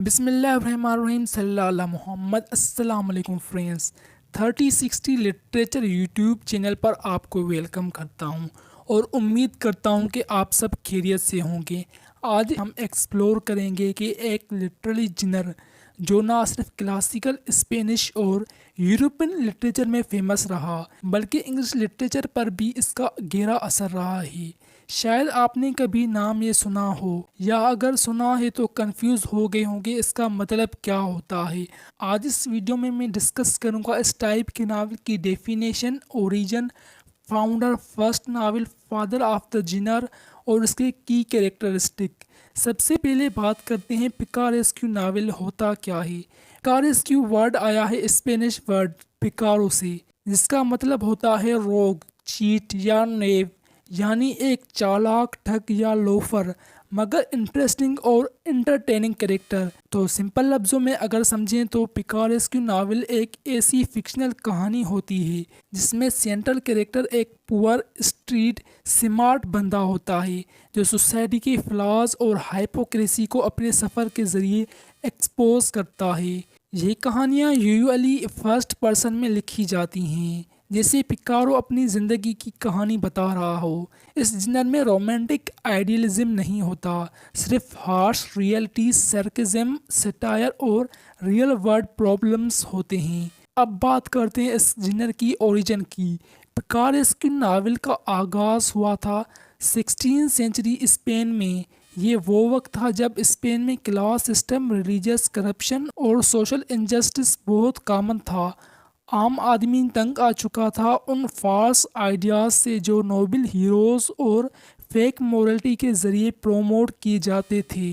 बिस्मिल्लाहिर्रहमानिर्रहीम सल्लल्लाहु अला मोहम्मद अस्सलाम वालेकुम फ्रेंड्स। 3060 लिटरेचर यूट्यूब चैनल पर आपको वेलकम करता हूं और उम्मीद करता हूं कि आप सब खैरियत से होंगे। आज हम एक्सप्लोर करेंगे कि एक लिटरेरी जिनर जो ना सिर्फ क्लासिकल स्पेनिश और यूरोपियन लिटरेचर में फेमस रहा बल्कि इंग्लिश लिटरेचर पर भी इसका गहरा असर रहा है। शायद आपने कभी नाम ये सुना हो या अगर सुना है तो कंफ्यूज हो गए होंगे इसका मतलब क्या होता है। आज इस वीडियो में मैं डिस्कस करूंगा इस टाइप के नावल की definition, origin, founder, first novel, father of the zener और इसके की कैरेक्टरिस्टिक। सबसे पहले बात करते हैं पिकारेस्क्यू नावल होता क्या है। पिकारेस्क्यू वर्ड आया है स्पेनिश वर्ड पिकारो से, जिसका मतलब होता है रोग, चीट या नेव, यानी एक चालाक, ठग या लोफर मगर इंटरेस्टिंग और इंटरटेनिंग कैरेक्टर। तो सिंपल लफ्ज़ों में अगर समझें तो पिकारेस्क्यू नावल एक ऐसी फिक्शनल कहानी होती है जिसमें सेंट्रल कैरेक्टर एक पुअर स्ट्रीट स्मार्ट बंदा होता है जो सोसाइटी के फ्लॉज और हाइपोक्रेसी को अपने सफ़र के ज़रिए एक्सपोज करता है। ये कहानियाँ यूजुअली फर्स्ट पर्सन में लिखी जाती हैं, जैसे पिकारो अपनी ज़िंदगी की कहानी बता रहा हो। इस जिनर में रोमांटिक आइडियलिज्म नहीं होता, सिर्फ हार्श रियलिटी, सरकेज़म, सटायर और रियल वर्ल्ड प्रॉब्लम्स होते हैं। अब बात करते हैं इस जिनर की ओरिजिन की। पिकारेस्क्यू नावल का आगाज़ हुआ था 16वीं सेंचुरी स्पेन में। ये वो वक्त था जब स्पेन में क्लास सिस्टम, रिलीजियस करप्शन और सोशल इनजस्टिस बहुत कॉमन था। आम आदमी तंग आ चुका था उन फॉल्स आइडियाज़ से जो नोबल हीरोज़ और फेक मोरलिटी के ज़रिए प्रोमोट किए जाते थे।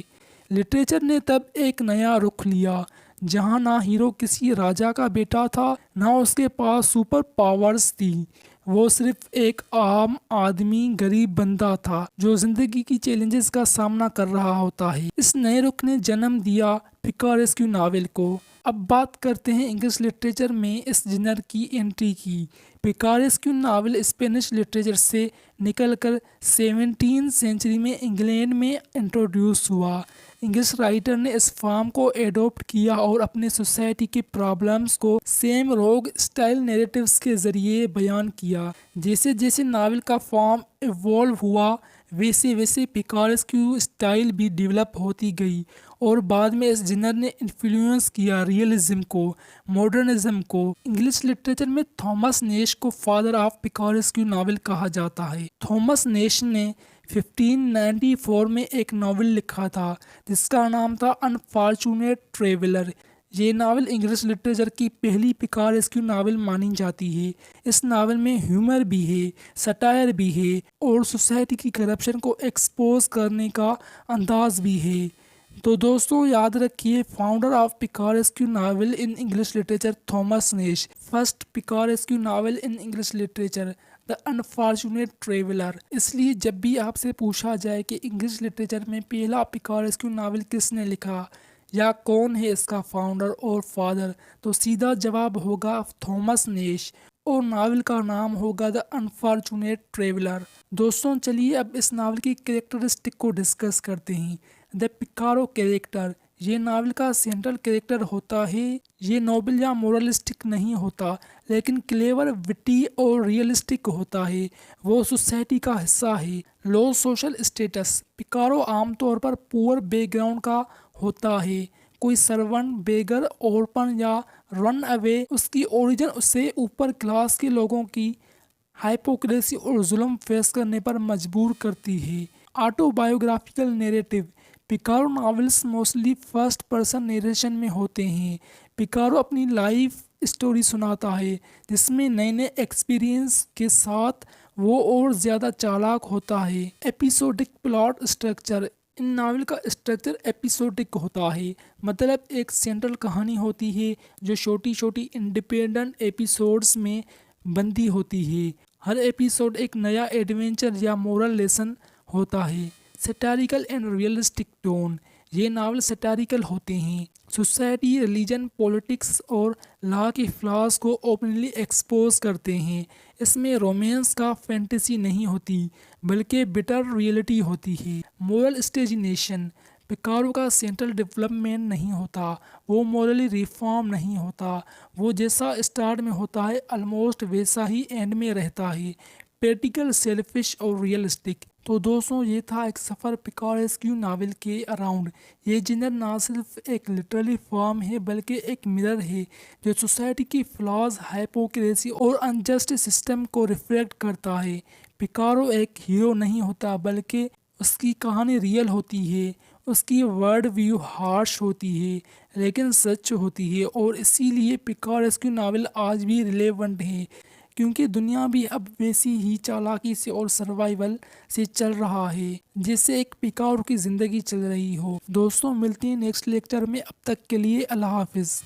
लिटरेचर ने तब एक नया रुख लिया, जहां ना हीरो किसी राजा का बेटा था, ना उसके पास सुपर पावर्स थी। वो सिर्फ एक आम आदमी, गरीब बंदा था जो ज़िंदगी की चैलेंजेस का सामना कर रहा होता है। इस नए रुख ने जन्म दिया पिकारेस्क्यू नावल को। अब बात करते हैं इंग्लिश लिटरेचर में इस जिनर की एंट्री की। पिकारेस्क्यू नावल स्पेनिश लिटरेचर से निकलकर 17वीं सेंचुरी में इंग्लैंड में इंट्रोड्यूस हुआ। इंग्लिश राइटर ने इस फॉर्म को एडॉप्ट किया और अपने सोसाइटी के प्रॉब्लम्स को सेम रोग स्टाइल नैरेटिव्स के ज़रिए बयान किया। जैसे जैसे नावल का फॉर्म इवॉल्व हुआ वैसे वैसे पिकारेस्क्यू स्टाइल भी डेवलप होती गई और बाद में इस जिनर ने इन्फ्लुएंस किया रियलिज्म को, मॉडर्निज्म को। इंग्लिश लिटरेचर में थॉमस नेश को फादर ऑफ पिकारेस्क्यू नावल कहा जाता है। थॉमस नेश ने 1594 में एक नावल लिखा था जिसका नाम था अनफॉर्चुनेट ट्रेवलर। ये नावल इंग्लिश लिटरेचर की पहली पिकारेस्क्यू नावल मानी जाती है। इस नावल में ह्यूमर भी है, सटायर भी है और सोसाइटी की करप्शन को एक्सपोज करने का अंदाज भी है। तो दोस्तों याद रखिए, founder of picaresque novel in English literature Thomas Nashe, first picaresque novel in English literature the unfortunate traveller. इसलिए जब भी आपसे पूछा जाए कि इंग्लिश लिटरेचर में पहला पिकारेस्क्यू नावल किसने लिखा या कौन है इसका फाउंडर और फादर, तो सीधा जवाब होगा थॉमस नेश और नावल का नाम होगा द अनफॉर्चुनेट ट्रेवलर। दोस्तों चलिए अब इस नावल की कैरेक्टरिस्टिक को डिस्कस करते हैं। द पिकारो कैरेक्टर, ये नावल का सेंट्रल कैरेक्टर होता है। ये नोबल या मोरलिस्टिक नहीं होता, लेकिन क्लेवर, विटी और रियलिस्टिक होता है। वो सोसाइटी का हिस्सा है। लो सोशल स्टेटस, पिकारो आमतौर पर पुअर बैकग्राउंड का होता है। कोई सर्वेंट, बेगर, ओरपन या रन अवे। उसकी ओरिजिन उससे ऊपर क्लास के लोगों की हाइपोक्रेसी और जुल्म फेस करने पर मजबूर करती है। Autobiographical narrative, picaro novels mostly first person narration में होते हैं। पिकारो अपनी लाइफ स्टोरी सुनाता है जिसमें नए नए एक्सपीरियंस के साथ वो और ज़्यादा चालाक होता है। एपिसोडिक प्लॉट स्ट्रक्चर, इन नावल का स्ट्रक्चर एपिसोडिक होता है, मतलब एक सेंट्रल कहानी होती है जो छोटी छोटी इंडिपेंडेंट एपिसोड्स में बंदी होती है। हर एपिसोड एक नया एडवेंचर या मोरल लेसन होता है। सैटारिकल एंड रियलिस्टिक टोन, ये नावल सैटारिकल होते हैं। सोसाइटी, रिलीजन, पॉलिटिक्स और लॉ के फ्लॉज को ओपनली एक्सपोज करते हैं। इसमें रोमांस का फैंटेसी नहीं होती बल्कि बिटर रियलिटी होती है। मोरल स्टेजिनेशन, पिकारो का सेंट्रल डेवलपमेंट नहीं होता, वो मॉरली रिफॉर्म नहीं होता, वो जैसा स्टार्ट में होता है ऑलमोस्ट वैसा ही एंड में रहता है, प्रैक्टिकल, सेल्फिश और रियलिस्टिक। तो दोस्तों ये था एक सफ़र पिकारेस्क्यू नावल के अराउंड। ये जिनर ना सिर्फ एक लिटरली फॉर्म है बल्कि एक मिरर है जो सोसाइटी की फ्लॉज, हाइपोक्रेसी और अनजस्ट सिस्टम को रिफ्लेक्ट करता है। पिकारो एक हीरो नहीं होता बल्कि उसकी कहानी रियल होती है, उसकी वर्ड व्यू हार्श होती है लेकिन सच होती है, और इसीलिए पिकारेस्क्यू नावल आज भी रिलेवेंट है क्योंकि दुनिया भी अब वैसी ही चालाकी से और सर्वाइवल से चल रहा है जैसे एक पिकारो की ज़िंदगी चल रही हो। दोस्तों मिलते हैं नेक्स्ट लेक्चर में, अब तक के लिए अल्लाह हाफिज़।